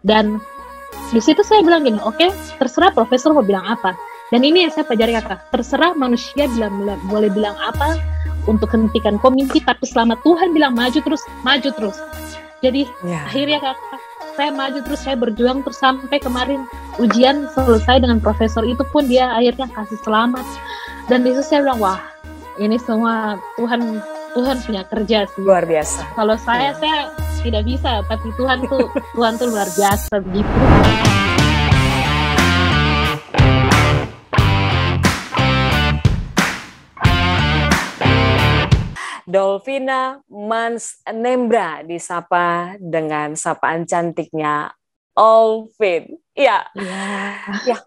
Dan di situ saya bilang gini, oke, terserah profesor mau bilang apa. Dan ini yang saya pelajari kakak, terserah manusia boleh bilang apa untuk hentikan komisi, tapi selama Tuhan bilang maju terus. Jadi akhirnya kakak, saya maju terus, saya berjuang terus sampai kemarin ujian selesai dengan profesor itu pun dia akhirnya kasih selamat. Dan di situ saya bilang, wah, ini semua Tuhan punya kerja sih. Luar biasa. Kalau saya tidak bisa, tapi Tuhan tuh luar biasa begitu. Dolvina Mansnembra disapa dengan sapaan cantiknya Olvin. Ya,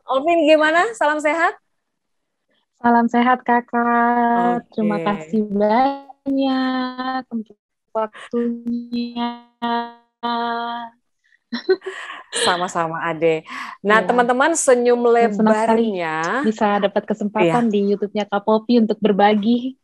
Olvin gimana? Salam sehat? Salam sehat kakak. Terima kasih banyak untuk waktunya. Sama-sama Ade. Nah teman-teman, senyum lebarnya bisa dapat kesempatan di YouTube-nya Kak Popi untuk berbagi.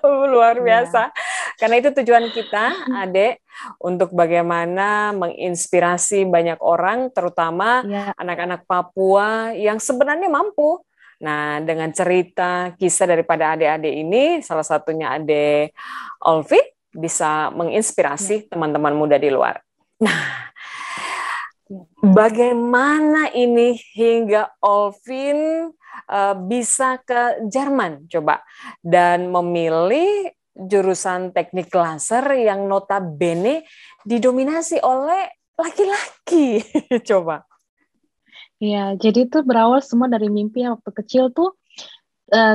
Luar biasa. Karena itu tujuan kita, Ade, untuk bagaimana menginspirasi banyak orang, terutama anak-anak Papua yang sebenarnya mampu. Nah, dengan cerita, kisah daripada adik-adik ini, salah satunya Ade Olvin, bisa menginspirasi teman-teman muda di luar. Nah, bagaimana ini hingga Olvin bisa ke Jerman coba dan memilih jurusan teknik laser yang notabene didominasi oleh laki-laki. Coba. Ya, jadi itu berawal semua dari mimpi waktu kecil tuh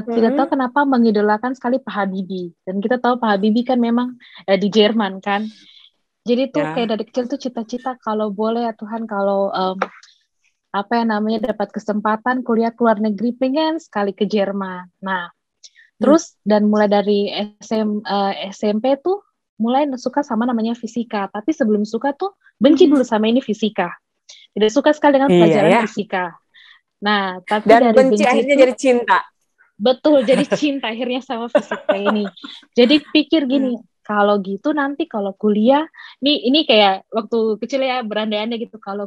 tidak tahu kenapa mengidolakan sekali Pak Habibie. Dan kita tahu Pak Habibie kan memang di Jerman kan. Jadi tuh kayak dari kecil tuh cita-cita kalau boleh ya Tuhan, kalau dapat kesempatan kuliah ke luar negeri, pengen sekali ke Jerman. Nah, terus dan mulai dari SMP tuh mulai suka sama namanya fisika. Tapi sebelum suka tuh benci dulu sama ini fisika. Tidak suka sekali dengan pelajaran fisika. Nah, tapi dan dari benci akhirnya jadi cinta. Betul, jadi cinta akhirnya sama fisika ini. Jadi pikir gini, kalau gitu nanti kalau kuliah, ini kayak waktu kecil ya berandai-andai gitu, kalau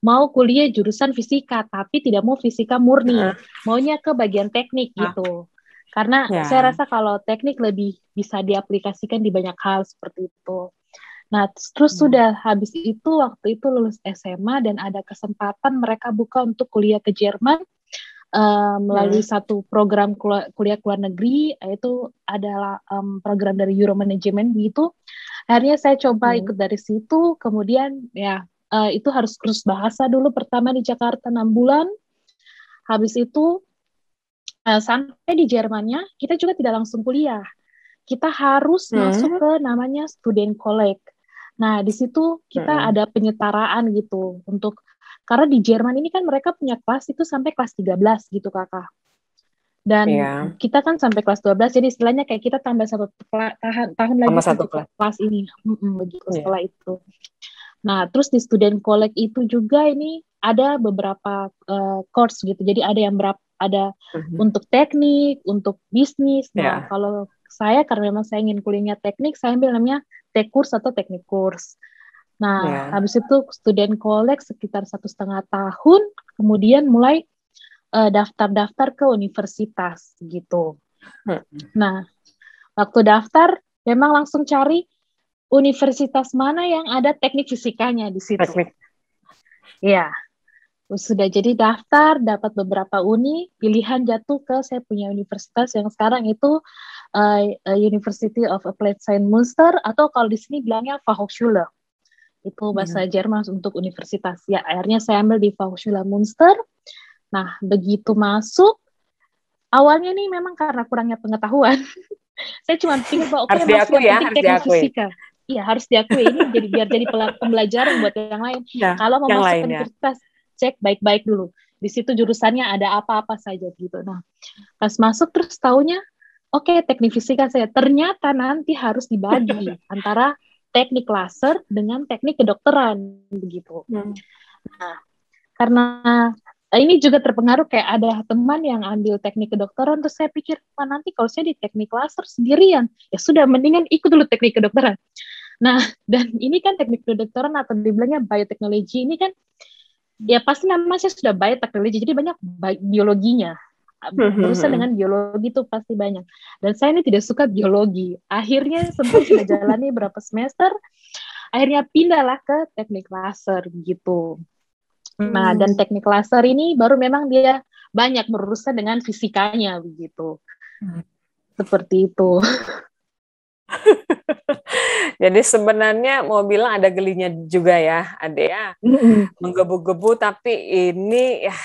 mau kuliah jurusan fisika, tapi tidak mau fisika murni, maunya ke bagian teknik gitu. Karena saya rasa kalau teknik lebih bisa diaplikasikan di banyak hal seperti itu. Nah, terus sudah habis itu, waktu itu lulus SMA dan ada kesempatan mereka buka untuk kuliah ke Jerman, melalui satu program kuliah ke luar negeri, yaitu adalah program dari Euro Management gitu. Akhirnya saya coba ikut dari situ, kemudian itu harus kursus bahasa dulu pertama di Jakarta 6 bulan. Habis itu sampai di Jermannya kita juga tidak langsung kuliah. Kita harus masuk ke namanya student college. Nah, di situ kita ada penyetaraan gitu karena di Jerman ini kan mereka punya kelas itu sampai kelas 13 gitu kakak. Dan kita kan sampai kelas 12, jadi istilahnya kayak kita tambah satu tahun lagi untuk kelas ini. Begitu setelah itu. Nah, terus di student college itu juga ini ada beberapa course gitu. Jadi ada yang untuk teknik, untuk bisnis. Nah, kalau saya karena memang saya ingin kuliahnya teknik, saya ambil namanya tech course atau teknik course. Nah, habis itu student college sekitar 1,5 tahun, kemudian mulai daftar-daftar ke universitas gitu. Nah, waktu daftar memang langsung cari universitas mana yang ada teknik fisikanya di situ. Iya. Sudah jadi daftar, dapat beberapa uni, pilihan jatuh ke saya punya universitas yang sekarang itu University of Applied Science Münster, atau kalau di sini bilangnya Fachhochschule. Itu bahasa Jerman untuk universitas. Ya, akhirnya saya ambil di Fachhochschule Münster. Nah, begitu masuk, awalnya nih memang karena kurangnya pengetahuan. Saya cuma pikir bahwa harus diakui ya, harus teknik fisika. Iya, harus diakui. Ini biar jadi pembelajaran buat yang lain. Kalau mau masuk ke universitas, cek baik-baik dulu. Di situ jurusannya ada apa-apa saja gitu. Nah, pas masuk terus taunya, teknik fisika saya. Ternyata nanti harus dibagi antara teknik laser dengan teknik kedokteran begitu. Nah, karena ini juga terpengaruh kayak ada teman yang ambil teknik kedokteran, terus saya pikir, nanti kalau saya di teknik laser sendirian, ya sudah mendingan ikut dulu teknik kedokteran. Nah, dan ini kan teknik kedokteran atau dibilangnya bioteknologi ini kan ya pasti namanya sudah bioteknologi, jadi banyak biologinya. Berurusan dengan biologi itu pasti banyak. Dan saya ini tidak suka biologi. Akhirnya setelah sudah jalani berapa semester, akhirnya pindahlah ke teknik laser gitu. Nah, dan teknik laser ini baru memang dia banyak berurusan dengan fisikanya begitu. Seperti itu. Jadi sebenarnya mau bilang ada gelinya juga ya, Ade ya. Menggebu-gebu, tapi ini ya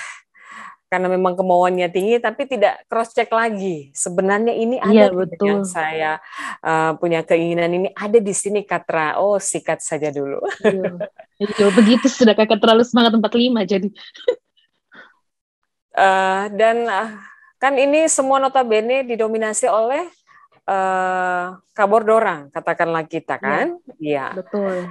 karena memang kemauannya tinggi, tapi tidak cross check lagi. Sebenarnya ini ada yang saya punya keinginan ini ada di sini, Katra. Oh, sikat saja dulu. Iya, begitu sudah kakak terlalu semangat 45 jadi. Dan kan ini semua notabene didominasi oleh kabor dorang, katakanlah kita kan. Iya. Betul.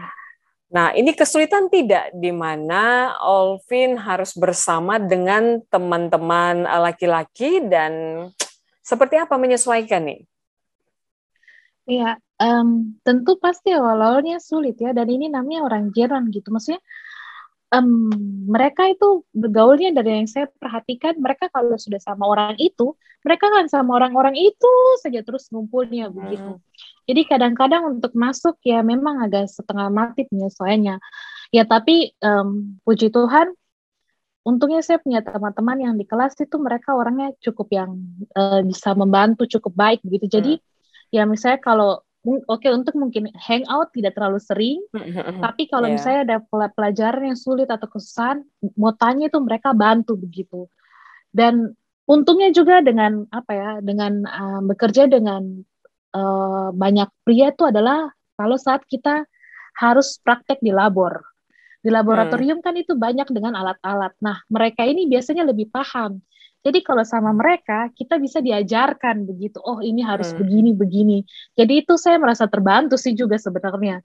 Nah, ini kesulitan tidak di mana Olvin harus bersama dengan teman-teman laki-laki dan seperti apa menyesuaikan nih? Iya, tentu pasti awal-awalnya sulit ya, dan ini namanya orang Jerman gitu. Maksudnya mereka itu bergaulnya, dari yang saya perhatikan, mereka kalau sudah sama orang itu, mereka kan sama orang-orang itu saja terus ngumpulnya begitu. Jadi kadang-kadang untuk masuk ya memang agak setengah mati penyesuaiannya. Ya tapi puji Tuhan, untungnya saya punya teman-teman yang di kelas itu mereka orangnya cukup yang bisa membantu cukup baik begitu. Jadi ya misalnya kalau untuk mungkin hangout tidak terlalu sering, tapi kalau misalnya ada pelajaran yang sulit atau kesusahan, mau tanya itu mereka bantu begitu. Dan untungnya juga dengan dengan bekerja dengan banyak pria itu adalah kalau saat kita harus praktek di labor. Di laboratorium kan itu banyak dengan alat-alat. Nah, mereka ini biasanya lebih paham. Jadi kalau sama mereka, kita bisa diajarkan begitu. Oh, ini harus begini-begini. Jadi itu saya merasa terbantu sih juga sebenarnya.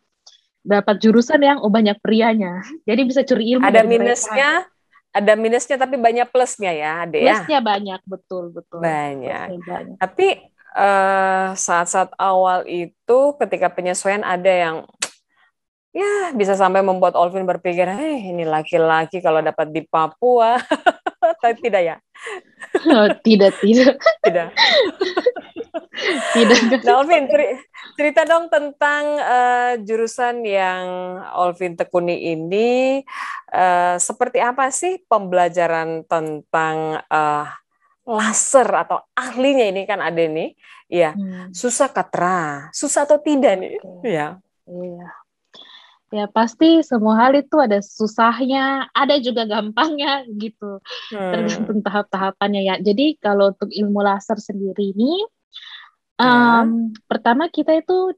Dapat jurusan yang banyak prianya. Jadi bisa curi ilmu ada dari minusnya, mereka. Ada minusnya tapi banyak plusnya ya, Ade ya. Plusnya banyak, betul. Banyak. Tapi saat-saat awal itu ketika penyesuaian ada yang ya bisa sampai membuat Olvin berpikir, ini laki-laki kalau dapat di Papua. Tidak ya? Tidak. Tidak. Nah, Olvin, cerita dong tentang jurusan yang Olvin tekuni ini. Seperti apa sih pembelajaran tentang laser atau ahlinya ini kan ada nih? Iya. Susah Katra? Susah atau tidak nih? Iya. Ya pasti semua hal itu ada susahnya, ada juga gampangnya gitu. Tergantung tahap-tahapannya ya. Jadi kalau untuk ilmu laser sendiri ini, pertama kita itu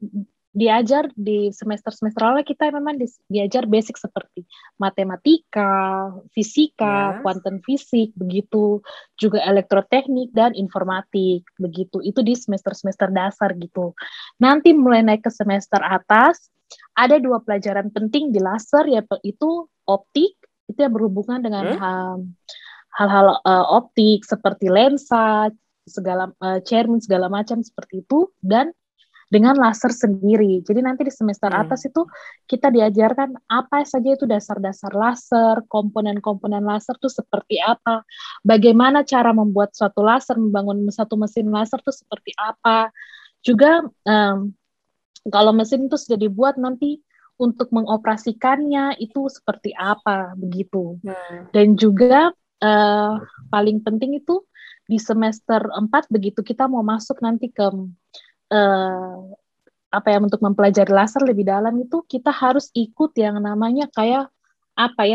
diajar di semester-semester awal kita memang diajar basic seperti matematika, fisika, kuantum fisik, begitu, juga elektroteknik dan informatik, begitu. Itu di semester-semester dasar gitu. Nanti mulai naik ke semester atas, ada 2 pelajaran penting di laser, yaitu optik, itu yang berhubungan dengan hal-hal optik seperti lensa, segala cermin segala macam seperti itu, dan dengan laser sendiri. Jadi nanti di semester atas itu kita diajarkan apa saja itu dasar-dasar laser, komponen-komponen laser itu seperti apa, bagaimana cara membuat suatu laser, membangun satu mesin laser itu seperti apa. Juga kalau mesin itu sudah dibuat, nanti untuk mengoperasikannya itu seperti apa begitu. Dan juga paling penting itu di semester 4 begitu kita mau masuk nanti ke untuk mempelajari laser lebih dalam, itu kita harus ikut yang namanya kayak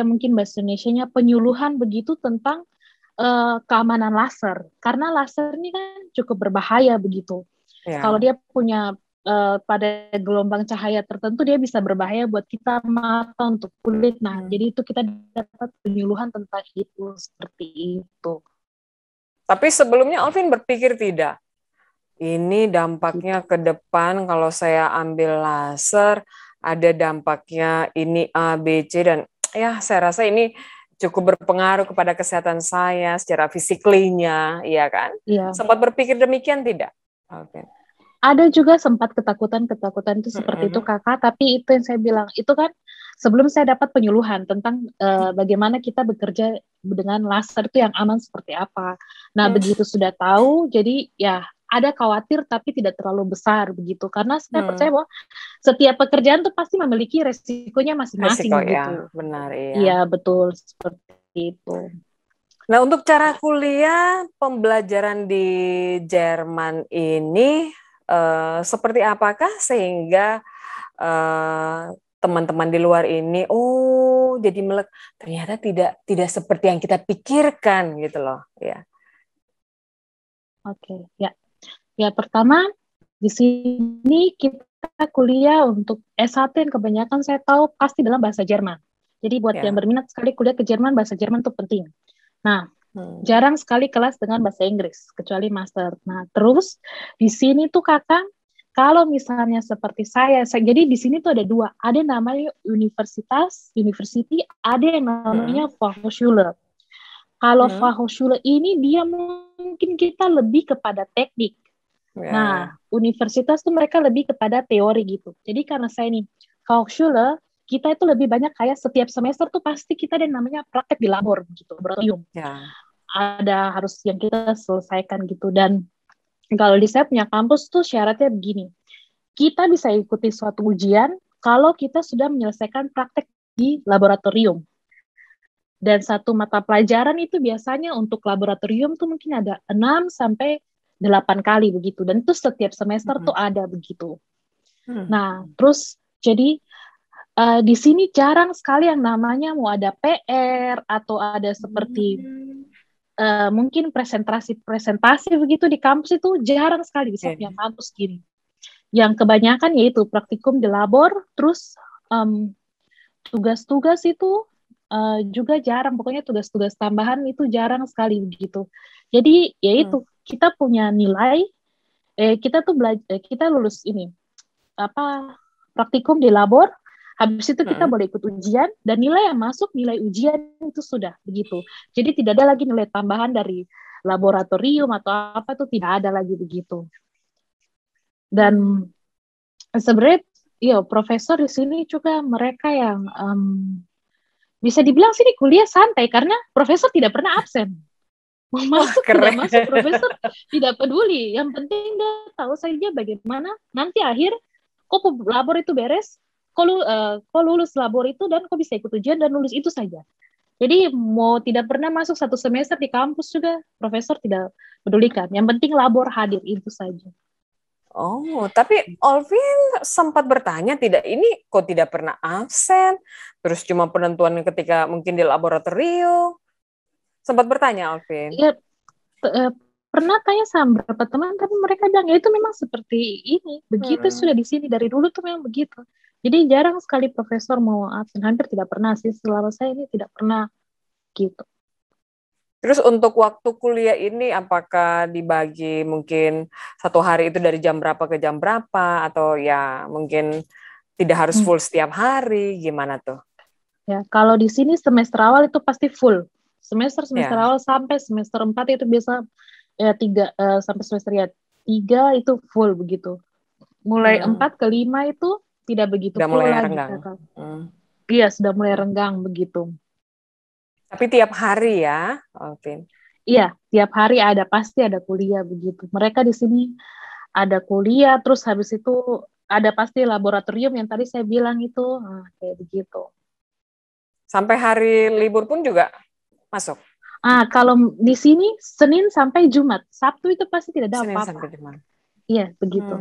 mungkin bahasa Indonesianya penyuluhan begitu tentang keamanan laser, karena laser ini kan cukup berbahaya begitu. Kalau dia punya pada gelombang cahaya tertentu, dia bisa berbahaya buat kita, mata, untuk kulit. Nah, jadi itu kita dapat penyuluhan tentang itu, seperti itu. Tapi sebelumnya Olvin berpikir tidak, ini dampaknya ke depan kalau saya ambil laser, ada dampaknya ini A, B, C, dan ya saya rasa ini cukup berpengaruh kepada kesehatan saya secara fisiklinya, iya kan? Iya. Sempat berpikir demikian tidak? Okay. Ada juga sempat ketakutan itu seperti itu kakak, tapi itu yang saya bilang, itu kan sebelum saya dapat penyuluhan tentang bagaimana kita bekerja dengan laser itu yang aman seperti apa. Nah begitu sudah tahu, jadi ya ada khawatir tapi tidak terlalu besar begitu, karena saya percaya bahwa setiap pekerjaan tuh pasti memiliki resikonya masing-masing Resiko gitu. ya, benar iya. Iya betul seperti itu. Nah, untuk cara kuliah pembelajaran di Jerman ini seperti apakah sehingga teman-teman di luar ini jadi melek ternyata tidak seperti yang kita pikirkan gitu loh ya. Oke, ya. Ya pertama di sini kita kuliah untuk S1 yang kebanyakan saya tahu pasti dalam bahasa Jerman. Jadi buat yang berminat sekali kuliah ke Jerman, bahasa Jerman itu penting. Nah, jarang sekali kelas dengan bahasa Inggris, kecuali master. Nah, terus di sini tuh kakak, kalau misalnya seperti jadi di sini tuh ada dua. Ada namanya university, ada yang namanya Fachhochschule. Kalau Fachhochschule ini dia mungkin kita lebih kepada teknik. Nah, universitas tuh mereka lebih kepada teori gitu. Jadi karena saya nih, Fachhochschule, kita itu lebih banyak kayak setiap semester tuh pasti kita ada namanya praktek di labor gitu, laboratorium. Ada harus yang kita selesaikan gitu. Dan kalau di saya punya kampus tuh syaratnya begini, kita bisa ikuti suatu ujian kalau kita sudah menyelesaikan praktek di laboratorium. Dan satu mata pelajaran itu biasanya untuk laboratorium tuh mungkin ada 6 sampai 8 kali begitu. Dan itu setiap semester tuh ada begitu. Nah, terus jadi di sini jarang sekali yang namanya mau ada PR atau ada seperti mungkin presentasi begitu di kampus itu jarang sekali di setiap kampus gini. Yang kebanyakan yaitu praktikum di labor, terus tugas-tugas itu juga jarang, pokoknya tugas-tugas tambahan itu jarang sekali begitu. Jadi yaitu kita punya nilai, kita tuh kita lulus ini praktikum di labor. Habis itu kita boleh ikut ujian, dan nilai yang masuk, nilai ujian itu sudah begitu. Jadi tidak ada lagi nilai tambahan dari laboratorium atau apa, itu tidak ada lagi begitu. Dan sebenarnya profesor di sini juga mereka yang bisa dibilang sini kuliah santai, karena profesor tidak pernah absen. Mau masuk tidak masuk, profesor tidak peduli. Yang penting dia tahu saja bagaimana nanti akhir kok labor itu beres, kok lulus labor itu dan kok bisa ikut ujian dan lulus itu saja. Jadi mau tidak pernah masuk satu semester di kampus juga profesor tidak pedulikan. Yang penting labor hadir itu saja. Oh, tapi Olvin sempat bertanya ini kok tidak pernah absen, terus cuma penentuan ketika mungkin di laboratorium. Sempat bertanya Olvin. Iya, pernah tanya sama beberapa teman, tapi mereka bilang ya itu memang seperti ini, begitu sudah di sini dari dulu tuh memang begitu. Jadi jarang sekali profesor mau absen, hampir tidak pernah sih, selama saya ini tidak pernah gitu. Terus untuk waktu kuliah ini apakah dibagi mungkin satu hari itu dari jam berapa ke jam berapa, atau ya mungkin tidak harus full setiap hari, gimana tuh? Ya, kalau di sini semester awal itu pasti full. Semester awal sampai semester 4 itu biasa 3 sampai semester 3 itu full begitu. Mulai 4 ke 5 itu tidak begitu sudah full mulai lagi. Renggang. Iya, sudah mulai renggang begitu. Tapi tiap hari ya, Alvin? Iya, tiap hari pasti ada kuliah begitu. Mereka di sini ada kuliah, terus habis itu ada pasti laboratorium yang tadi saya bilang itu, kayak begitu. Sampai hari libur pun juga masuk? Kalau di sini Senin sampai Jumat, Sabtu itu pasti tidak ada apa-apa. Senin sampai Jumat. Iya, begitu.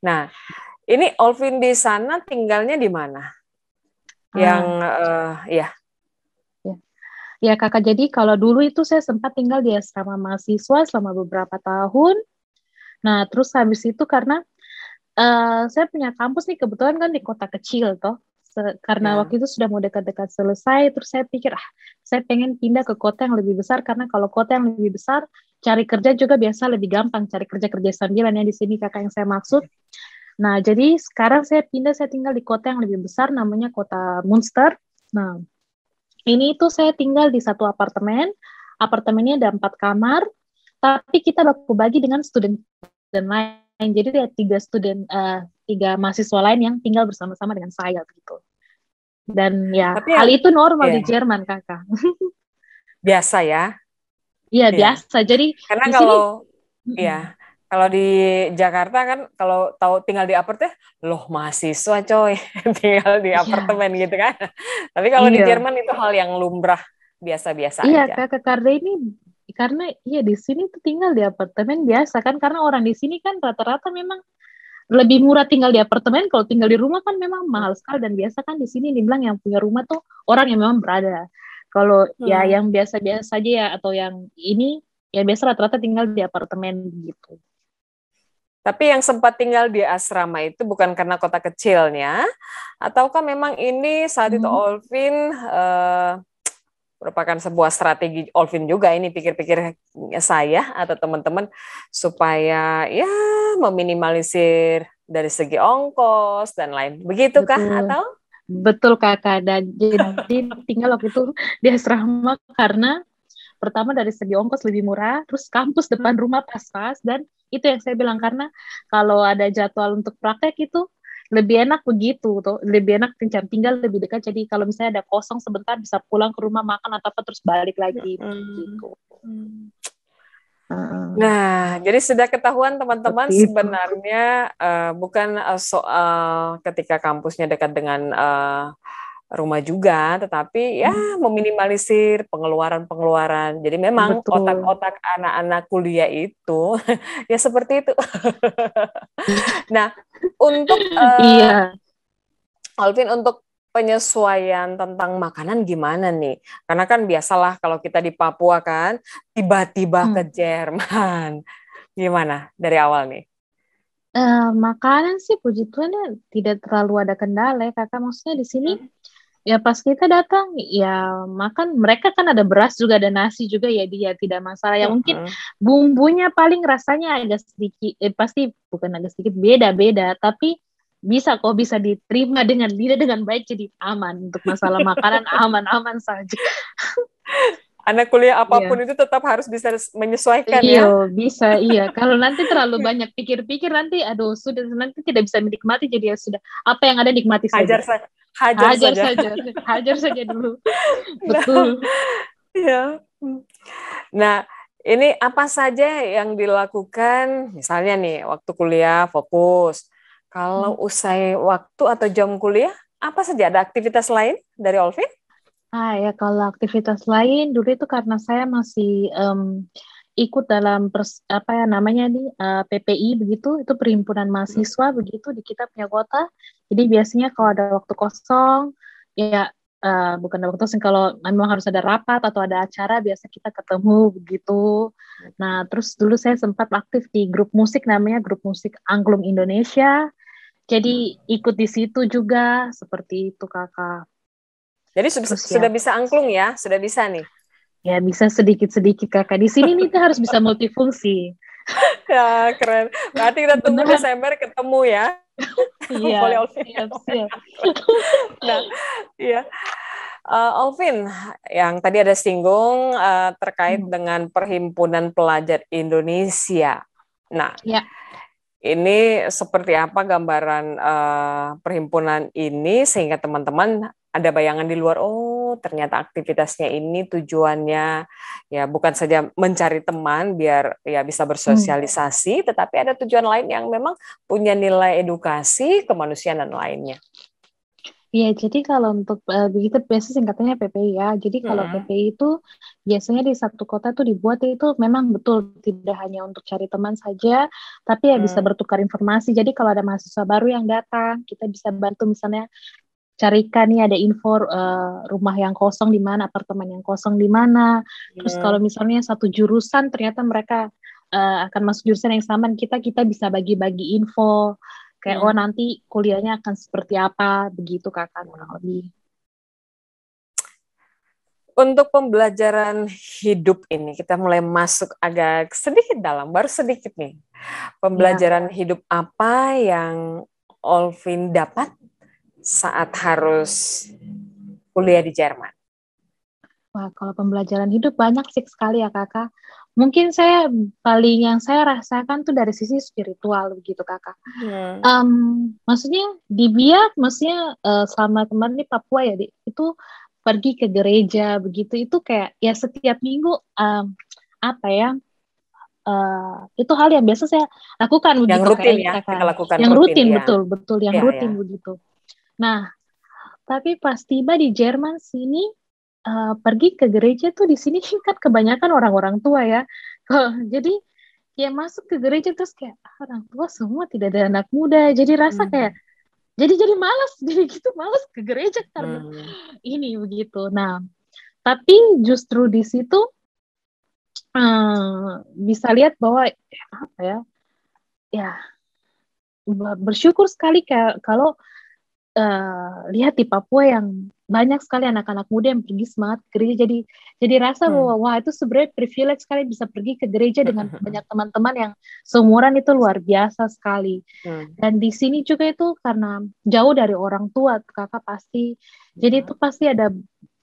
Nah, ini Olvin di sana tinggalnya di mana? Yang Ya kakak, jadi kalau dulu itu saya sempat tinggal di asrama mahasiswa selama beberapa tahun. Nah, terus habis itu karena saya punya kampus nih kebetulan kan di kota kecil toh. Karena waktu itu sudah mau dekat-dekat selesai, terus saya pikir saya pengen pindah ke kota yang lebih besar, karena kalau kota yang lebih besar cari kerja juga biasa lebih gampang, cari kerja sambilan ya di sini kakak yang saya maksud. Nah, jadi sekarang saya tinggal di kota yang lebih besar, namanya kota Münster. Nah, ini tuh saya tinggal di satu apartemennya ada 4 kamar, tapi kita baku bagi dengan student lain. Jadi ada tiga mahasiswa lain yang tinggal bersama-sama dengan saya gitu. Dan ya Tapi hal itu normal iya, di Jerman, Kakak. biasa ya. Iya, Iya. biasa. Jadi Karena di sini kalau ya, kalau di Jakarta kan kalau tahu tinggal di apartemen, loh mahasiswa coy, tinggal di iya, apartemen gitu kan. Tapi kalau di iya. Jerman itu hal yang lumrah, biasa-biasa Iya, aja. Kakak, karena iya di sini tuh tinggal di apartemen biasa kan, karena orang di sini kan rata-rata memang lebih murah tinggal di apartemen. Kalau tinggal di rumah kan memang mahal sekali, dan biasa kan di sini dibilang yang punya rumah tuh orang yang memang berada. Kalau ya Hmm. yang biasa-biasa saja ya, atau yang ini ya biasa rata-rata tinggal di apartemen gitu. Tapi yang sempat tinggal di asrama itu bukan karena kota kecilnya, ataukah memang ini saat itu Hmm. Olvin merupakan sebuah strategi Olvin juga ini pikir-pikir saya atau teman-teman supaya ya meminimalisir dari segi ongkos dan lain. Begitukah Betul. atau? Betul, Kakak. Dan jadi tinggal waktu itu di asrama karena pertama dari segi ongkos lebih murah, terus kampus depan rumah pas-pas, dan itu yang saya bilang karena kalau ada jadwal untuk praktek itu lebih enak begitu tuh, lebih enak tinggal lebih dekat. Jadi kalau misalnya ada kosong sebentar bisa pulang ke rumah makan atau apa terus balik lagi Hmm. gitu. Uh, Nah, jadi sudah ketahuan teman-teman Seperti itu. sebenarnya bukan soal ketika kampusnya dekat dengan rumah juga, tetapi ya meminimalisir pengeluaran-pengeluaran. Jadi memang Betul. otak-otak anak-anak kuliah itu ya seperti itu. Nah, untuk Iya. Alvin, untuk penyesuaian tentang makanan gimana nih? Karena kan biasalah kalau kita di Papua kan tiba-tiba ke Hmm. Jerman. Gimana dari awal nih? Makanan sih puji Tuhan ya tidak terlalu ada kendala ya, Kakak. Maksudnya di sini Hmm. ya pas kita datang ya makan, mereka kan ada beras juga, ada nasi juga, ya dia tidak masalah ya. Mungkin Mm-mm. bumbunya paling rasanya agak sedikit pasti bukan agak sedikit, beda-beda, tapi bisa diterima dengan lidah dengan baik, jadi aman untuk masalah makanan, aman-aman saja. Anak kuliah apapun Iya. itu tetap harus bisa menyesuaikan Iya, ya. bisa, iya. Kalau nanti terlalu banyak pikir-pikir, nanti aduh sudah, nanti tidak bisa menikmati, jadi ya sudah, apa yang ada nikmati saja. Hajar saja, hajar Hajar saja. saja, hajar saja dulu. Betul. Nah, ya. Nah, ini apa saja yang dilakukan? Misalnya nih, waktu kuliah fokus. Kalau usai waktu atau jam kuliah, apa saja ada aktivitas lain dari Olvin? Ya kalau aktivitas lain dulu itu karena saya masih ikut dalam apa ya namanya nih, PPI begitu, itu perhimpunan mahasiswa begitu di kita punya kota. Jadi biasanya kalau ada waktu kosong ya, bukan ada waktu kosong, kalau memang harus ada rapat atau ada acara biasa kita ketemu begitu. Nah terus dulu saya sempat aktif di grup musik, namanya grup musik Angklung Indonesia. Jadi ikut di situ juga seperti itu, Kakak. Jadi Terus ya sudah bisa angklung ya, sudah bisa nih. ya bisa sedikit-sedikit, Kakak. Di sini nih kita harus bisa multifungsi. Ya, keren. Berarti kita tunggu Benar. Desember ketemu ya. Iya, Boleh Olvin. siap-siap. Nah, iya. Alvin, yang tadi ada singgung terkait dengan Perhimpunan Pelajar Indonesia. Nah, Ya, ini seperti apa gambaran perhimpunan ini sehingga teman-teman ada bayangan di luar, oh ternyata aktivitasnya ini tujuannya ya bukan saja mencari teman biar ya bisa bersosialisasi, tetapi ada tujuan lain yang memang punya nilai edukasi, kemanusiaan dan lainnya. Iya, jadi kalau untuk begitu biasa singkatannya PPI ya. Jadi kalau Mm-mm. PPI itu biasanya di satu kota tuh dibuat itu memang betul tidak hanya untuk cari teman saja, tapi ya bisa Mm. bertukar informasi. Jadi kalau ada mahasiswa baru yang datang, kita bisa bantu misalnya carikan nih ada info rumah yang kosong di mana, apartemen yang kosong di mana. Terus kalau Mm. misalnya satu jurusan ternyata mereka akan masuk jurusan yang sama, kita bisa bagi-bagi info kayak oh Mm. nanti kuliahnya akan seperti apa begitu, Kakak, kurang lebih. Untuk pembelajaran hidup ini, kita mulai masuk agak sedikit dalam, baru sedikit nih. Ya, Pembelajaran hidup apa yang Olvin dapat saat harus kuliah di Jerman? wah kalau pembelajaran hidup banyak sih sekali ya, Kakak. Mungkin saya yang saya rasakan tuh dari sisi spiritual begitu kakak. Maksudnya di Biak, maksudnya selama kemarin di Papua ya, itu pergi ke gereja begitu, itu kayak ya setiap minggu apa ya, itu hal yang biasa saya lakukan Yang begitu rutin kayak ya, kakak, kita lakukan yang rutin ya. betul yang Ya, rutin ya. begitu. Nah, tapi pas tiba di Jerman sini, pergi ke gereja tuh di sini kan kebanyakan orang-orang tua ya. Jadi ya masuk ke gereja terus kayak orang tua semua tidak ada anak muda. Jadi rasa kayak jadi malas, jadi gitu malas ke gereja karena ini begitu. Nah, tapi justru di situ bisa lihat bahwa apa ya, ya bersyukur sekali kalau lihat di Papua yang banyak sekali anak-anak muda yang pergi semangat ke gereja, jadi rasa bahwa wah itu sebenarnya privilege sekali bisa pergi ke gereja dengan banyak teman-teman yang seumuran, itu luar biasa sekali. Dan di sini juga itu karena jauh dari orang tua kakak pasti, jadi itu pasti ada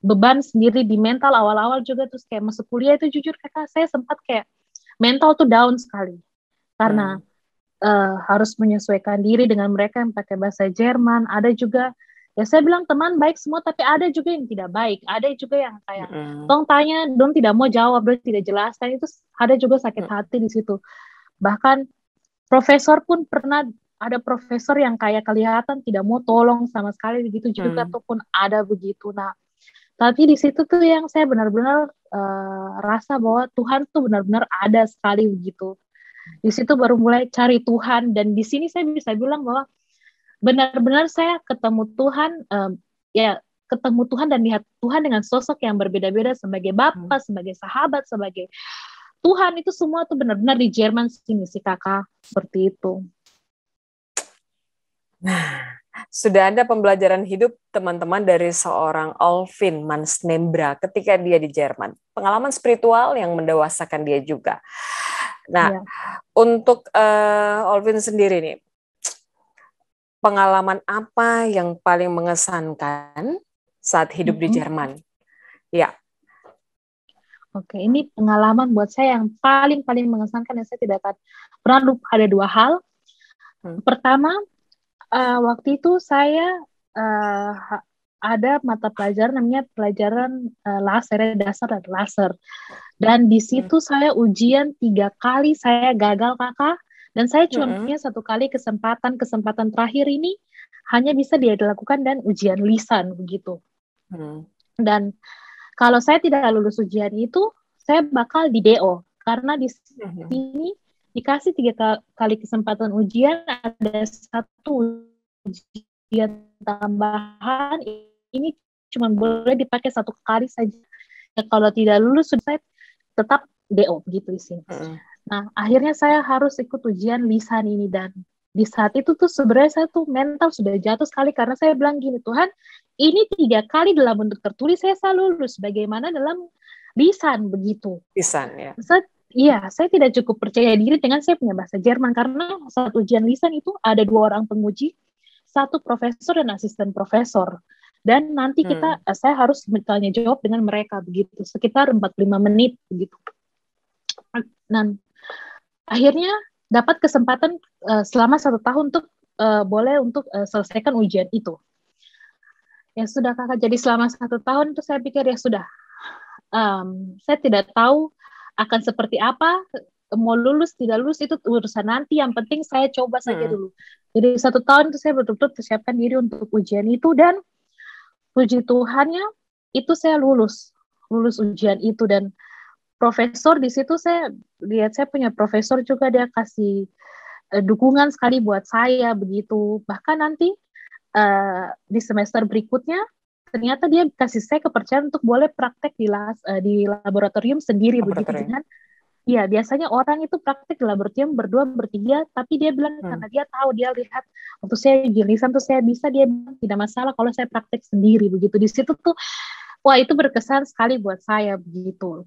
beban sendiri di mental awal-awal juga. Terus kayak masuk kuliah itu jujur kakak saya sempat kayak mental tuh down sekali karena harus menyesuaikan diri dengan mereka yang pakai bahasa Jerman. Ada juga, ya saya bilang teman baik semua, tapi ada juga yang tidak baik. Ada juga yang kayak, tong tanya, dong tidak mau jawab, dong tidak jelaskan. Itu ada juga sakit hati di situ. Bahkan profesor pun pernah, ada profesor yang kayak kelihatan tidak mau tolong sama sekali begitu juga, ataupun ada begitu. Nah, tapi di situ tuh yang saya benar-benar rasa bahwa Tuhan tuh benar-benar ada sekali begitu. Di situ baru mulai cari Tuhan, dan di sini saya bisa bilang bahwa benar-benar saya ketemu Tuhan, ya ketemu Tuhan dan lihat Tuhan dengan sosok yang berbeda-beda, sebagai Bapa, sebagai sahabat, sebagai Tuhan. Itu semua tuh benar-benar di Jerman sini sih kakak, seperti itu. Nah, sudah ada pembelajaran hidup teman-teman dari seorang Alvin Mansnembra ketika dia di Jerman. Pengalaman spiritual yang mendewasakan dia juga. Nah, untuk Alvin sendiri nih, pengalaman apa yang paling mengesankan saat hidup di Jerman? Ya. Oke, ini pengalaman buat saya yang paling mengesankan, yang saya tidak akan pernah lupa. Ada dua hal. Pertama, waktu itu saya ada mata pelajaran namanya pelajaran laser, dasar dan laser. Dan di situ saya ujian 3 kali saya gagal kakak. Dan saya cuma punya 1 kali kesempatan terakhir ini hanya bisa dilakukan dan ujian lisan begitu. Dan kalau saya tidak lulus ujian itu, saya bakal di DO. Karena di sini dikasih 3 kali kesempatan ujian, ada 1 ujian tambahan, ini cuma boleh dipakai 1 kali saja. Ya, kalau tidak lulus, saya tetap DO begitu di sini. Nah, akhirnya saya harus ikut ujian lisan ini, dan di saat itu tuh sebenarnya saya tuh mental sudah jatuh sekali, karena saya bilang gini, Tuhan, ini 3 kali dalam bentuk tertulis saya selalu lulus, bagaimana dalam lisan begitu? Lisan ya. Saya tidak cukup percaya diri dengan saya punya bahasa Jerman, karena saat ujian lisan itu ada 2 orang penguji, 1 profesor dan asisten profesor. Dan nanti saya harus bertanya jawab dengan mereka begitu, sekitar 45 menit begitu. Dan akhirnya dapat kesempatan selama 1 tahun untuk boleh untuk selesaikan ujian itu. Ya sudah kakak, jadi selama 1 tahun itu saya pikir ya sudah, saya tidak tahu akan seperti apa, mau lulus tidak lulus itu urusan nanti, yang penting saya coba saja dulu. Jadi 1 tahun itu saya betul-betul persiapkan diri untuk ujian itu, dan puji Tuhannya itu saya lulus ujian itu. Dan profesor di situ, saya lihat saya punya profesor juga, dia kasih dukungan sekali buat saya begitu. Bahkan nanti di semester berikutnya ternyata dia kasih saya kepercayaan untuk boleh praktek di laboratorium sendiri begitu. Dengan biasanya orang itu praktek di laboratorium berdua bertiga, tapi dia bilang karena dia tahu, dia lihat waktu saya ujian lisan tuh saya bisa, dia bilang tidak masalah kalau saya praktek sendiri begitu. Di situ tuh wah itu berkesan sekali buat saya begitu.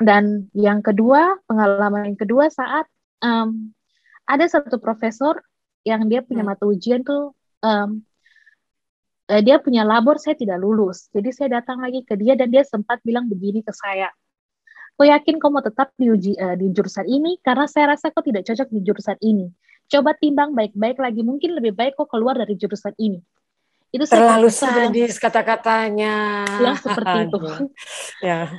Dan yang kedua, pengalaman yang kedua saat ada 1 profesor yang dia punya mata ujian tuh, dia punya labor, saya tidak lulus. Jadi saya datang lagi ke dia, dan dia sempat bilang begini ke saya, kau yakin kau mau tetap di jurusan ini? Karena saya rasa kau tidak cocok di jurusan ini. Coba timbang baik-baik lagi, mungkin lebih baik kau keluar dari jurusan ini. Itu saya Terlalu bilang, sadis kata-katanya. bilang seperti itu. Ya.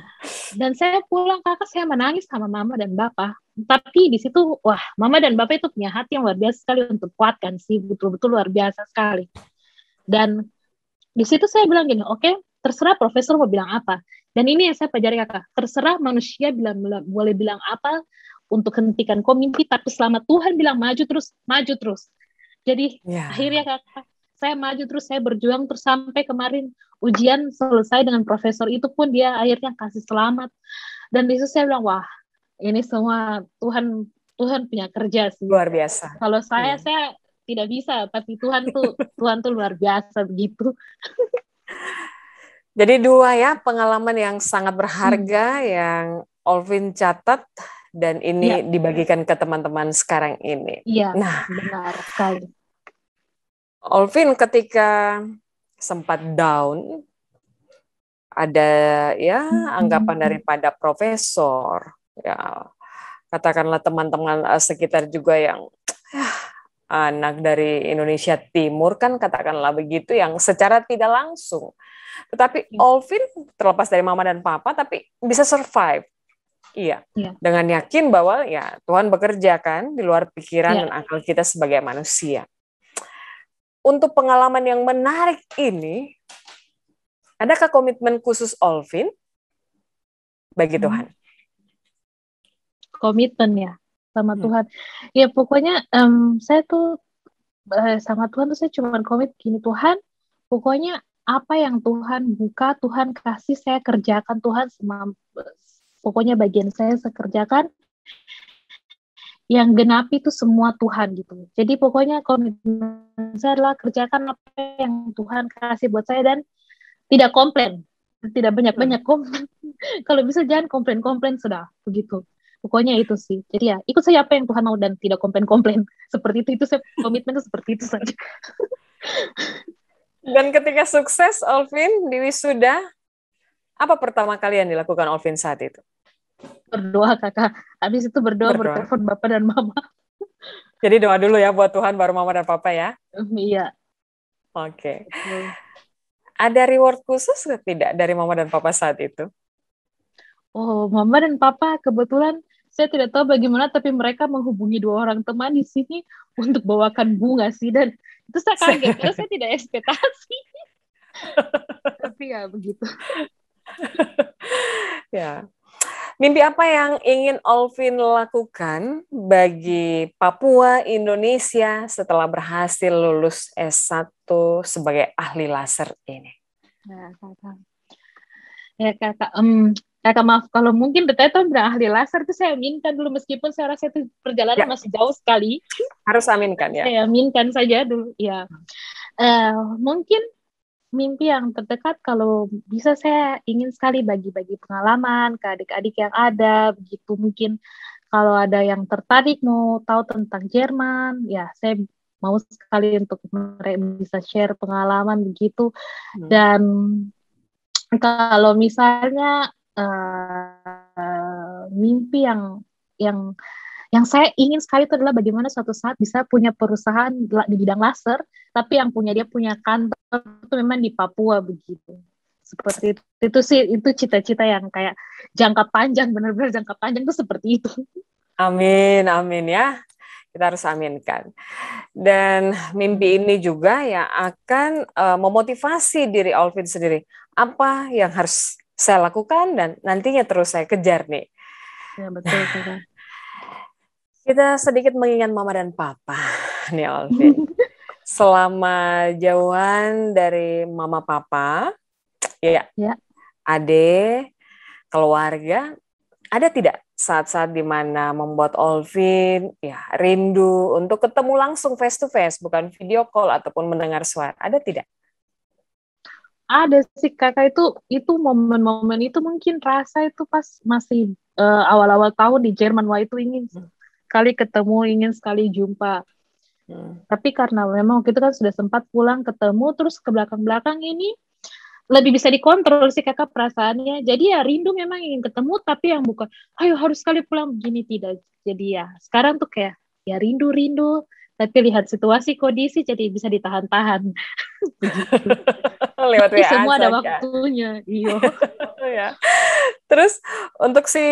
Dan saya pulang kakak, saya menangis sama mama dan bapak. Tapi di situ, wah, mama dan bapak itu punya hati yang luar biasa sekali untuk kuatkan sih, betul-betul luar biasa sekali. Dan di situ saya bilang gini, oke, terserah profesor mau bilang apa. Dan ini yang saya pelajari kakak, terserah manusia boleh bilang apa untuk hentikan kau mimpi, tapi selama Tuhan bilang maju terus, maju terus. Jadi akhirnya kakak, saya maju terus, saya berjuang terus sampai kemarin ujian selesai dengan profesor itu pun dia akhirnya kasih selamat. Dan di situ saya bilang, wah, ini semua Tuhan punya kerja sih. Luar biasa. Kalau saya tidak bisa, tapi Tuhan tuh luar biasa begitu. Jadi 2 ya pengalaman yang sangat berharga yang Olvin catat dan ini dibagikan ke teman-teman sekarang ini. Iya, benar sekali. Olvin ketika sempat down, ada ya anggapan daripada profesor, ya katakanlah teman-teman sekitar juga yang anak dari Indonesia Timur kan katakanlah begitu yang secara tidak langsung. Tetapi Olvin terlepas dari mama dan papa tapi bisa survive. Iya. Dengan yakin bahwa ya Tuhan bekerja kan di luar pikiran dan akal kita sebagai manusia. Untuk pengalaman yang menarik ini, adakah komitmen khusus Olvin bagi Tuhan? Komitmen ya sama Tuhan. Ya pokoknya saya tuh sama Tuhan tuh saya cuma komit gini, Tuhan, pokoknya apa yang Tuhan buka, Tuhan kasih, saya kerjakan Tuhan pokoknya bagian saya kerjakan. Yang genap itu semua Tuhan gitu. Jadi pokoknya komitmen saya adalah kerjakan apa yang Tuhan kasih buat saya dan tidak komplain, tidak banyak-banyak komplain. Kalau bisa jangan komplain-komplain sudah begitu. Pokoknya itu sih. Jadi ya ikut saja apa yang Tuhan mau dan tidak komplain-komplain. Seperti itu saya komitmen itu seperti itu saja. Dan ketika sukses Olvin di wisuda, apa pertama kali yang dilakukan Olvin saat itu? Berdoa kakak. Habis itu berdoa. Bertelepon bapak dan mama. Jadi doa dulu ya buat Tuhan baru mama dan papa ya? Iya. Oke. Ada reward khusus tidak dari mama dan papa saat itu? Oh, mama dan papa kebetulan saya tidak tahu bagaimana, tapi mereka menghubungi 2 orang teman di sini untuk bawakan bunga sih, dan itu saya kaget karena saya tidak ekspektasi. Tapi ya begitu. Ya. Mimpi apa yang ingin Olvin lakukan bagi Papua, Indonesia setelah berhasil lulus S1 sebagai ahli laser ini? Kakak maaf, kalau mungkin detail ahli laser itu saya aminkan dulu, meskipun saya rasa itu perjalanan masih jauh sekali. Harus aminkan ya. Saya aminkan saja dulu. Ya, mungkin mimpi yang terdekat kalau bisa saya ingin sekali bagi-bagi pengalaman ke adik-adik yang ada begitu. Mungkin kalau ada yang tertarik mau tahu tentang Jerman, ya saya mau sekali untuk mereka bisa share pengalaman begitu. Dan kalau misalnya mimpi yang saya ingin sekali itu adalah bagaimana suatu saat bisa punya perusahaan di bidang laser, tapi yang dia punya kantor itu memang di Papua begitu. Seperti itu sih, itu cita-cita yang kayak jangka panjang, benar-benar jangka panjang itu seperti itu. Amin, amin ya. Kita harus aminkan. Dan mimpi ini juga yang akan memotivasi diri Olvin sendiri. Apa yang harus saya lakukan dan nantinya terus saya kejar nih. Ya betul, kakak. Kita sedikit mengingat mama dan papa nih Olvin. Selama jauhan dari mama papa, ya. Ade, keluarga, ada tidak saat-saat di mana membuat Olvin ya rindu untuk ketemu langsung face to face, bukan video call ataupun mendengar suara? Ada tidak? Ada sih kakak, itu momen-momen itu mungkin rasa itu pas masih awal-awal tahun di Jerman, wah itu ingin sekali ketemu, ingin sekali jumpa. Tapi karena memang waktu itu kan sudah sempat pulang ketemu, terus ke belakang-belakang ini lebih bisa dikontrol sih kakak perasaannya. Jadi ya rindu memang ingin ketemu, tapi yang bukan, ayo harus sekali pulang begini, tidak. Jadi ya sekarang tuh kayak ya rindu-rindu, tapi lihat situasi kondisi jadi bisa ditahan-tahan begitu. Lewat Tapi WA semua ada saja. waktunya, iyo. Ya. Terus untuk si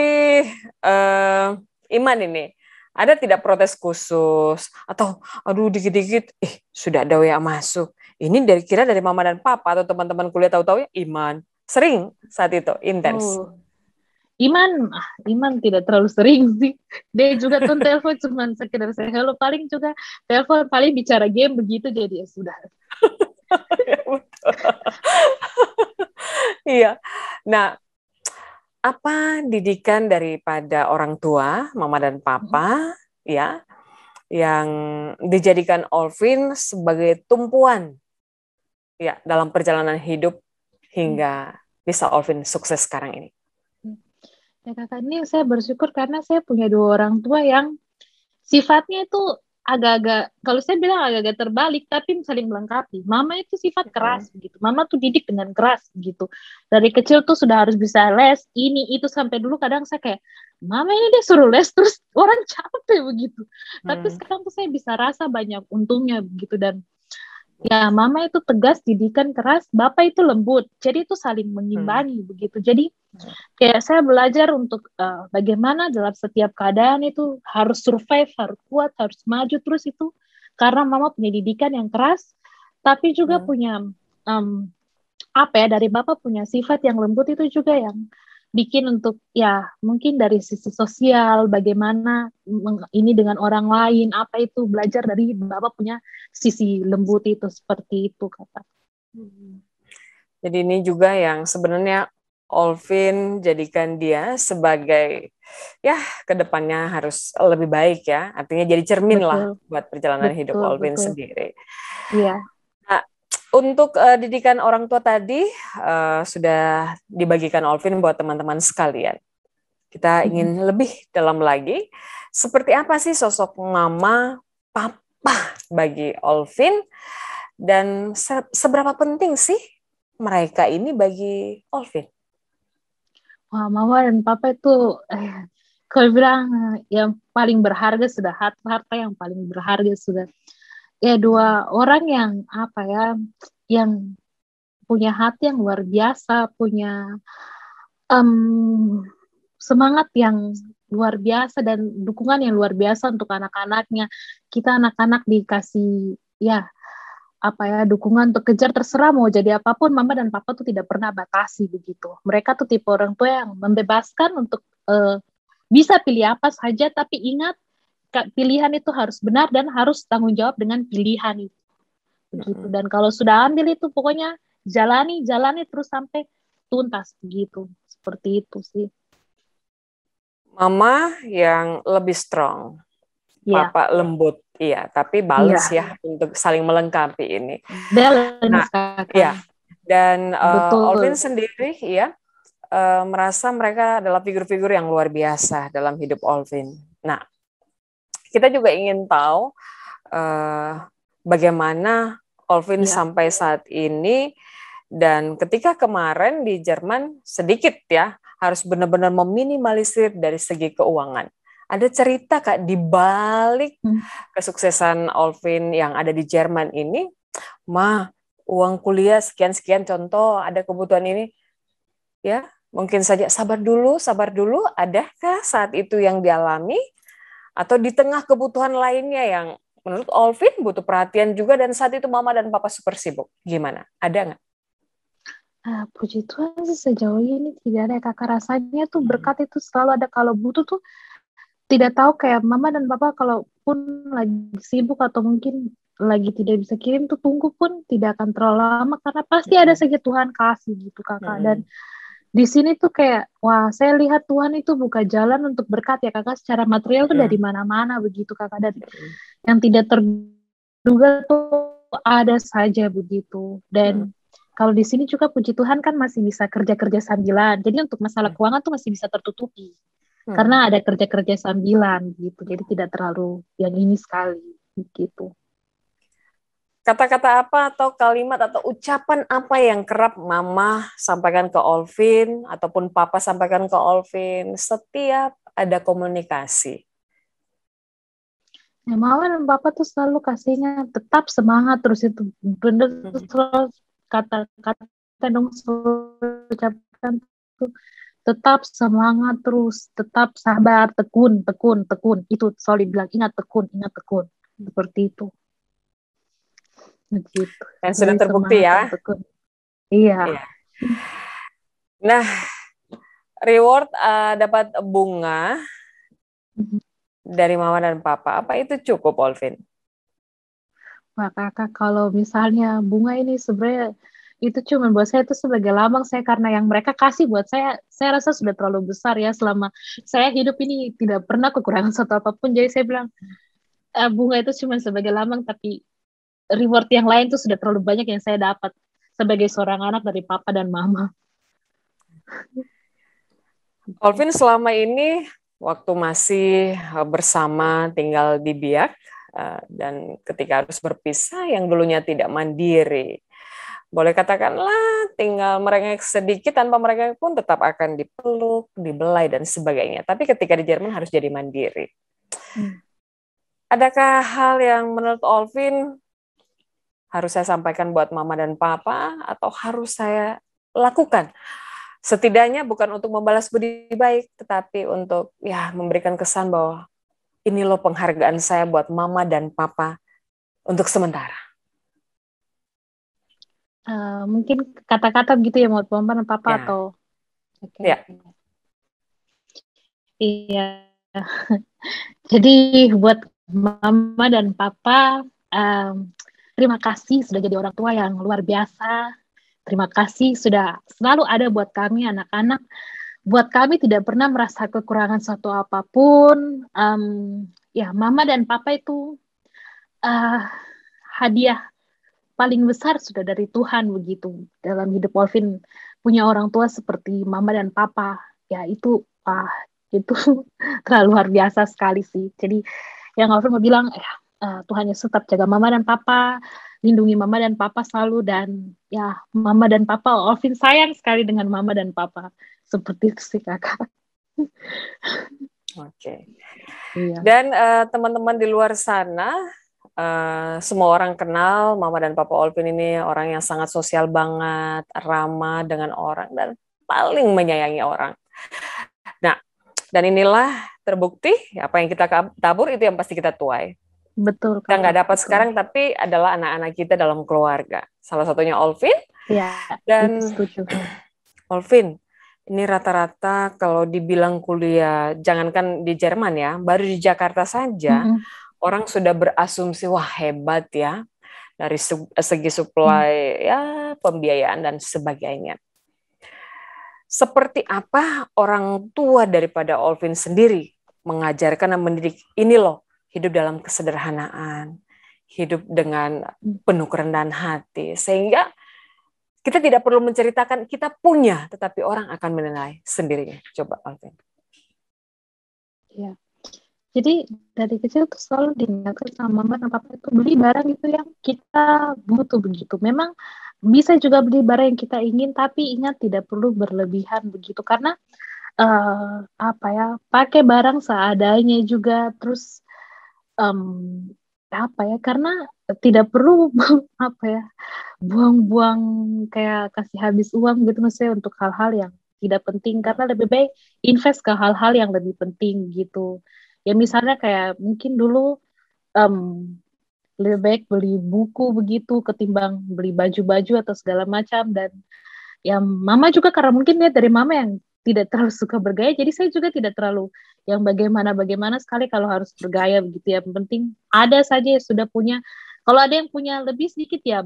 Iman ini, ada tidak protes khusus atau aduh dikit-dikit sudah ada WA masuk. Ini kira dari mama dan papa atau teman-teman kuliah tahu-tahu ya Iman. Sering saat itu intens. Oh, Iman tidak terlalu sering sih. Dia juga tuh telepon cuma sekedar saya hello, paling juga telepon paling bicara game begitu, jadi ya sudah. Iya. Nah, apa didikan daripada orang tua, mama dan papa, ya, yang dijadikan Olvin sebagai tumpuan, ya, dalam perjalanan hidup hingga bisa Olvin sukses sekarang ini? Ya kakak, ini saya bersyukur karena saya punya dua orang tua yang sifatnya itu agak-agak, kalau saya bilang agak-agak terbalik, tapi saling melengkapi. Mama itu sifat keras gitu. Mama tuh didik dengan keras gitu. Dari kecil tuh sudah harus bisa les, ini itu sampai dulu kadang saya kayak, mama ini dia suruh les terus orang capek begitu. Tapi sekarang tuh saya bisa rasa banyak untungnya begitu. Dan ya mama itu tegas, didikan keras, bapak itu lembut. Jadi itu saling mengimbangi begitu. Jadi kayak saya belajar untuk bagaimana dalam setiap keadaan itu harus survive, harus kuat, harus maju terus itu karena mama punya didikan yang keras, tapi juga punya apa ya, dari bapak punya sifat yang lembut itu juga yang bikin untuk ya mungkin dari sisi sosial bagaimana ini dengan orang lain, apa itu belajar dari bapak punya sisi lembut itu, seperti itu kata. Jadi ini juga yang sebenarnya Olvin jadikan dia sebagai ya kedepannya harus lebih baik ya, artinya jadi cermin lah Betul, buat perjalanan hidup betul, Olvin betul. sendiri. Iya. Nah, untuk didikan orang tua tadi sudah dibagikan Olvin buat teman-teman sekalian. Kita ingin lebih dalam lagi, seperti apa sih sosok mama, papa bagi Olvin, dan seberapa penting sih mereka ini bagi Olvin? Wah, mama dan papa itu kalau bilang yang paling berharga sudah, harta yang paling berharga sudah. Ya dua orang yang apa ya, yang punya hati yang luar biasa, punya um, semangat yang luar biasa dan dukungan yang luar biasa untuk anak-anaknya. Kita anak-anak dikasih ya apa ya, dukungan untuk kejar, terserah mau jadi apapun, mama dan papa tuh tidak pernah batasi begitu. Mereka tuh tipe orang tua yang membebaskan untuk bisa pilih apa saja, tapi ingat pilihan itu harus benar dan harus tanggung jawab dengan pilihan itu begitu. Dan kalau sudah ambil itu pokoknya jalani terus sampai tuntas begitu, seperti itu sih. Mama yang lebih strong, Ya, papa lembut, iya, tapi balance iya, ya untuk saling melengkapi ini. Nah, balance ya, kakak, dan Olvin betul. sendiri, ya, merasa mereka adalah figur-figur yang luar biasa dalam hidup Olvin. Nah, kita juga ingin tahu bagaimana Olvin Ya. sampai saat ini, dan ketika kemarin di Jerman sedikit ya harus benar-benar meminimalisir dari segi keuangan. Ada cerita Kak di balik kesuksesan Olvin yang ada di Jerman ini, uang kuliah sekian-sekian, contoh ada kebutuhan ini, ya mungkin saja sabar dulu, adakah saat itu yang dialami? Atau di tengah kebutuhan lainnya yang menurut Olvin butuh perhatian juga dan saat itu mama dan papa super sibuk. Gimana? Ada nggak? Puji Tuhan sih sejauh ini tidak ada kakak, rasanya tuh berkat itu selalu ada, kalau butuh tuh tidak tahu kayak mama dan papa kalaupun lagi sibuk atau mungkin lagi tidak bisa kirim tuh tunggu pun tidak akan terlalu lama karena pasti ada saja Tuhan kasih gitu kakak. Dan di sini tuh kayak wah, saya lihat Tuhan itu buka jalan untuk berkat ya kakak, secara material tuh dari mana-mana begitu kakak, dan yang tidak terduga tuh ada saja begitu. Dan kalau di sini juga puji Tuhan kan masih bisa kerja-kerja sambilan, jadi untuk masalah keuangan tuh masih bisa tertutupi karena ada kerja-kerja sambilan gitu, jadi tidak terlalu yang ini sekali gitu. Kata-kata apa atau kalimat atau ucapan apa yang kerap Mama sampaikan ke Olvin ataupun Papa sampaikan ke Olvin setiap ada komunikasi? Ya, mama dan papa tuh selalu kasihnya tetap semangat terus itu bener tuh selalu kata-kata dong selalu ucapkan tuh tetap semangat terus, tetap sabar, tekun, tekun, tekun. Itu selalu bilang ingat tekun. Seperti itu. Begitu. Dan sudah Jadi terbukti semangat dan ya. tekun. Iya. Iya. Nah, reward dapat bunga dari Mama dan Papa. Apa itu cukup, Olvin? Wah, kakak, kalau misalnya bunga ini sebenarnya itu cuma buat saya itu sebagai lambang saya karena yang mereka kasih buat saya rasa sudah terlalu besar ya selama saya hidup ini tidak pernah kekurangan satu apapun. Jadi saya bilang bunga itu cuma sebagai lambang, tapi reward yang lain itu sudah terlalu banyak yang saya dapat sebagai seorang anak dari papa dan mama. Olvin selama ini waktu masih bersama tinggal di Biak dan ketika harus berpisah yang dulunya tidak mandiri, boleh katakanlah tinggal merengek sedikit tanpa merengek pun tetap akan dipeluk, dibelai dan sebagainya. Tapi ketika di Jerman harus jadi mandiri. Adakah hal yang menurut Olvin harus saya sampaikan buat Mama dan Papa atau harus saya lakukan? Setidaknya bukan untuk membalas budi baik, tetapi untuk ya memberikan kesan bahwa ini loh penghargaan saya buat Mama dan Papa untuk sementara. Mungkin kata-kata begitu ya buat mama dan papa Ya. atau Okay. Ya. Iya. Jadi buat mama dan papa, terima kasih sudah jadi orang tua yang luar biasa. Terima kasih sudah selalu ada buat kami anak-anak. Buat kami tidak pernah merasa kekurangan satu apapun. Ya, mama dan papa itu hadiah paling besar sudah dari Tuhan begitu. Dalam hidup Olvin punya orang tua seperti mama dan papa. Ya itu terlalu luar biasa sekali sih. Jadi yang Olvin mau bilang, Tuhan Yesus tetap jaga mama dan papa, lindungi mama dan papa selalu, dan ya mama dan papa, Olvin sayang sekali dengan mama dan papa. Seperti itu sih kakak. Oke. Iya. Dan teman-teman di luar sana, semua orang kenal Mama dan Papa Olvin ini orang yang sangat sosial banget, ramah dengan orang, dan paling menyayangi orang. Nah, dan inilah terbukti apa yang kita tabur itu yang pasti kita tuai. Betul. Kita nggak dapat sekarang, tapi adalah anak-anak kita dalam keluarga. Salah satunya Olvin. Iya. Dan setuju. Olvin, ini rata-rata kalau dibilang kuliah, jangankan di Jerman ya, baru di Jakarta saja, orang sudah berasumsi, wah hebat ya, dari segi supply, ya pembiayaan dan sebagainya. Seperti apa orang tua daripada Olvin sendiri mengajarkan dan mendidik ini loh, hidup dalam kesederhanaan, hidup dengan penuh kerendahan hati, sehingga kita tidak perlu menceritakan kita punya, tetapi orang akan menilai sendirinya. Coba Olvin. Ya. Jadi dari kecil tuh selalu diingatkan sama mama dan papa itu beli barang itu yang kita butuh begitu. Memang bisa juga beli barang yang kita ingin, tapi ingat tidak perlu berlebihan begitu karena pakai barang seadanya juga, terus karena tidak perlu buang-buang kayak kasih habis uang gitu maksudnya untuk hal-hal yang tidak penting, karena lebih baik invest ke hal-hal yang lebih penting gitu. Ya misalnya kayak mungkin dulu lebih baik beli buku begitu ketimbang beli baju-baju atau segala macam. Dan ya mama juga karena mungkin lihat dari mama yang tidak terlalu suka bergaya, jadi saya juga tidak terlalu yang bagaimana sekali kalau harus bergaya begitu ya. Yang penting ada saja yang sudah punya. Kalau ada yang punya lebih sedikit ya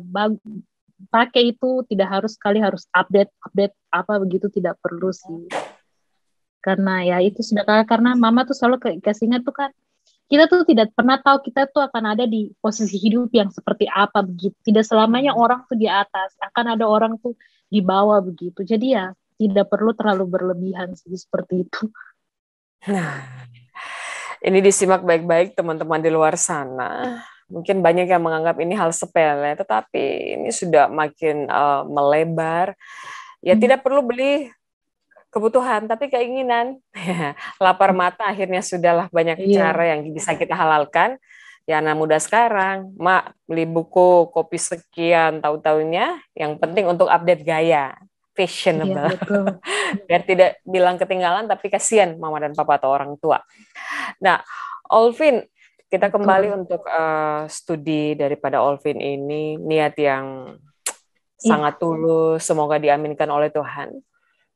pakai itu, tidak harus sekali harus update apa begitu, tidak perlu sih. Karena ya itu sudah karena mama tuh selalu kasihnya tuh kan kita tuh tidak pernah tahu kita tuh akan ada di posisi hidup yang seperti apa begitu. Tidak selamanya orang tuh di atas, akan ada orang tuh di bawah begitu. Jadi ya tidak perlu terlalu berlebihan sih seperti itu. Nah, ini disimak baik-baik teman-teman di luar sana. mungkin banyak yang menganggap ini hal sepele, tetapi ini sudah makin melebar. Ya tidak perlu beli kebutuhan, tapi keinginan. Lapar mata akhirnya sudahlah banyak Iya. cara yang bisa kita halalkan. Ya anak muda sekarang, mak beli buku kopi sekian tahu-tahunya, yang penting untuk update gaya, Iya, fashionable. betul. Biar tidak bilang ketinggalan, tapi kasihan mama dan papa atau orang tua. Nah, Olvin, kita kembali Betul. untuk studi daripada Olvin ini, niat yang Iya. sangat tulus, semoga diaminkan oleh Tuhan.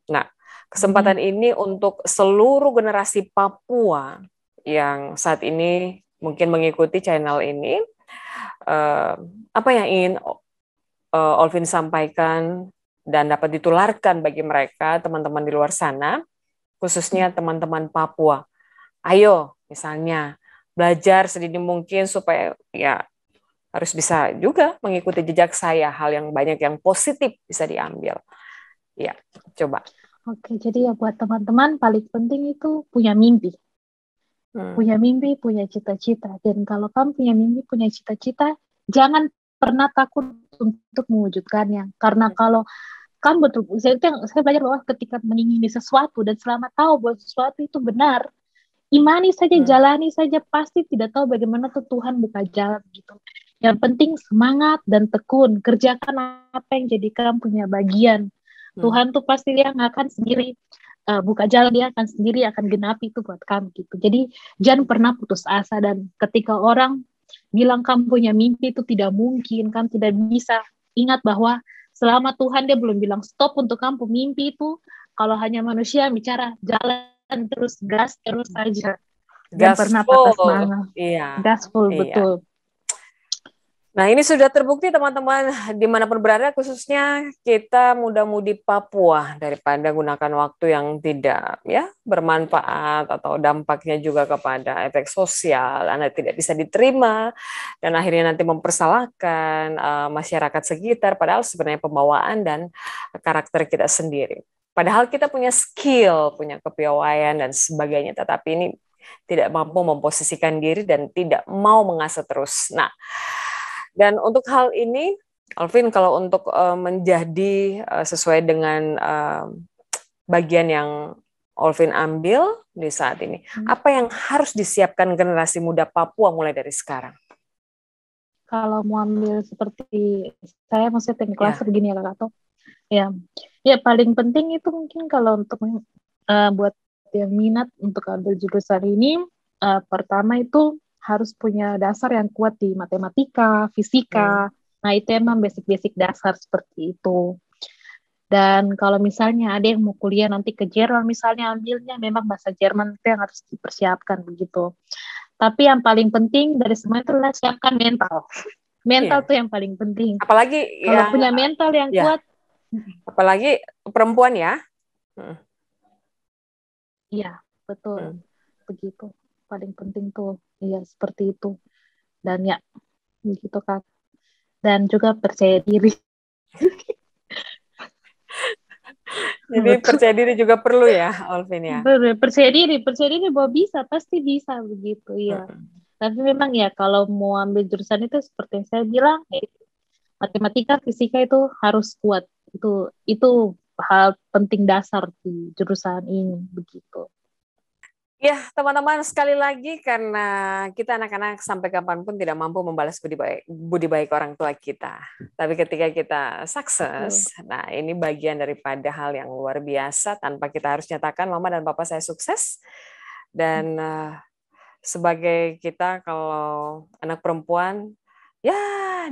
Nah, Amin. kesempatan ini untuk seluruh generasi Papua yang saat ini mungkin mengikuti channel ini, eh, apa yang ingin Olvin sampaikan dan dapat ditularkan bagi mereka, teman-teman di luar sana, khususnya teman-teman Papua. Ayo, misalnya, belajar sedini mungkin supaya ya harus bisa juga mengikuti jejak saya, hal yang banyak yang positif bisa diambil. Ya, coba. Oke, jadi ya buat teman-teman paling penting itu punya mimpi. Punya mimpi, punya cita-cita. Dan kalau kamu punya mimpi, punya cita-cita, jangan pernah takut untuk mewujudkannya. Karena kalau kamu betul, saya belajar bahwa ketika mengingini sesuatu dan selama tahu bahwa sesuatu itu benar, imani saja, jalani saja, pasti tidak tahu bagaimana tuh Tuhan buka jalan gitu. Yang penting semangat dan tekun, kerjakan apa yang jadi kamu punya bagian. Tuhan tuh pasti dia nggak akan sendiri buka jalan, dia akan sendiri akan genapi itu buat kamu gitu. Jadi jangan pernah putus asa, dan ketika orang bilang kamu punya mimpi itu tidak mungkin, kamu tidak bisa, ingat bahwa selama Tuhan dia belum bilang stop untuk kamu mimpi itu, kalau hanya manusia bicara jalan terus, gas terus saja. Dan pernah patah Gaspol, semangat. iya, Gaspol, iya. betul. Nah, ini sudah terbukti teman-teman, dimanapun berada, khususnya kita muda-mudi Papua, daripada gunakan waktu yang tidak ya bermanfaat atau dampaknya juga kepada efek sosial, Anda tidak bisa diterima, dan akhirnya nanti mempersalahkan masyarakat sekitar, padahal sebenarnya pembawaan dan karakter kita sendiri. Padahal kita punya skill, punya kepiawaian dan sebagainya, tetapi ini tidak mampu memposisikan diri dan tidak mau mengasah terus. Nah, dan untuk hal ini, Alvin, kalau untuk menjadi sesuai dengan bagian yang Alvin ambil di saat ini, apa yang harus disiapkan generasi muda Papua mulai dari sekarang? Kalau mau ambil seperti saya, maksudnya teknik kelas Ya. begini ya Kak Kato. Ya, ya paling penting itu mungkin kalau untuk buat yang minat untuk ambil jurusan ini, pertama itu harus punya dasar yang kuat di matematika, fisika. Nah, itu emang basic-basic dasar seperti itu. Dan kalau misalnya ada yang mau kuliah nanti ke Jerman, misalnya ambilnya memang bahasa Jerman, itu yang harus dipersiapkan begitu. Tapi yang paling penting dari semua itu adalah siapkan mental. Mental Iya. tuh yang paling penting. Apalagi Kalau yang punya mental yang ya, kuat, apalagi perempuan ya. iya, betul. Begitu. Paling penting tuh, iya seperti itu. Dan ya, begitu Kak. Dan juga percaya diri. Jadi percaya diri juga perlu ya, Alvin ya. Percaya diri bahwa bisa, pasti bisa begitu ya. Tapi memang ya kalau mau ambil jurusan itu seperti yang saya bilang, matematika, fisika itu harus kuat. Itu hal penting dasar di jurusan ini begitu. Ya, teman-teman, sekali lagi karena kita anak-anak sampai kapanpun tidak mampu membalas budi baik orang tua kita. Tapi ketika kita sukses, nah ini bagian daripada hal yang luar biasa tanpa kita harus nyatakan mama dan papa saya sukses. Dan sebagai kita kalau anak perempuan, ya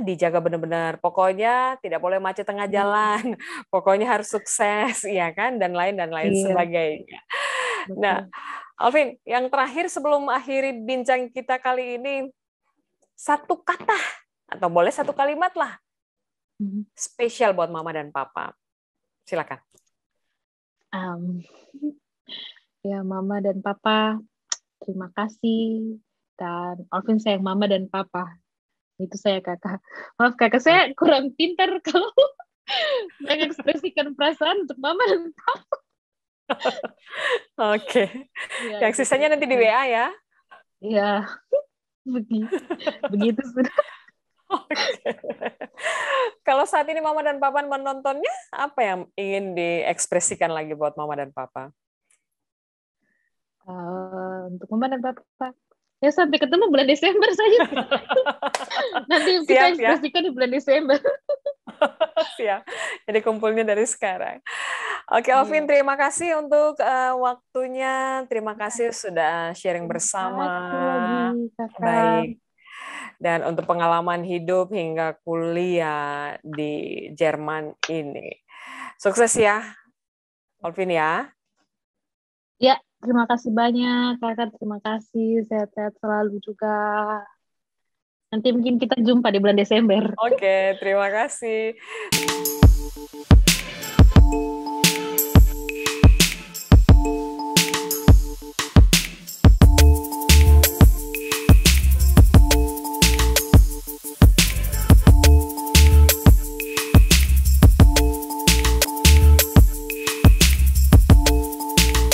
dijaga benar-benar. Pokoknya tidak boleh macet tengah jalan. Pokoknya harus sukses, ya kan? Dan lain sebagainya. Betul. Nah, Alvin, yang terakhir sebelum akhiri bincang kita kali ini, satu kata atau boleh satu kalimat lah spesial buat mama dan papa. Silakan. Ya, mama dan papa, terima kasih. Dan Alvin sayang mama dan papa. Itu saya kakak. Maaf kakak, saya kurang pintar kalau mengekspresikan perasaan untuk mama dan papa. Oke. Yang sisanya nanti di WA ya. Iya. Begitu sudah. Oke. Kalau saat ini Mama dan Papa menontonnya, apa yang ingin diekspresikan lagi buat Mama dan Papa? Untuk Mama dan Papa, ya sampai ketemu bulan Desember saja. Nanti kita ekspresikan di bulan Desember. Siap. Jadi kumpulnya dari sekarang. Oke, Ovin, terima kasih untuk waktunya. Terima kasih sudah sharing bersama. Baik. Dan untuk pengalaman hidup hingga kuliah di Jerman ini. Sukses ya, Ovin ya. Ya, terima kasih banyak, Kakak. Terima kasih. Sehat-sehat selalu juga. Nanti mungkin kita jumpa di bulan Desember. Oke, terima kasih.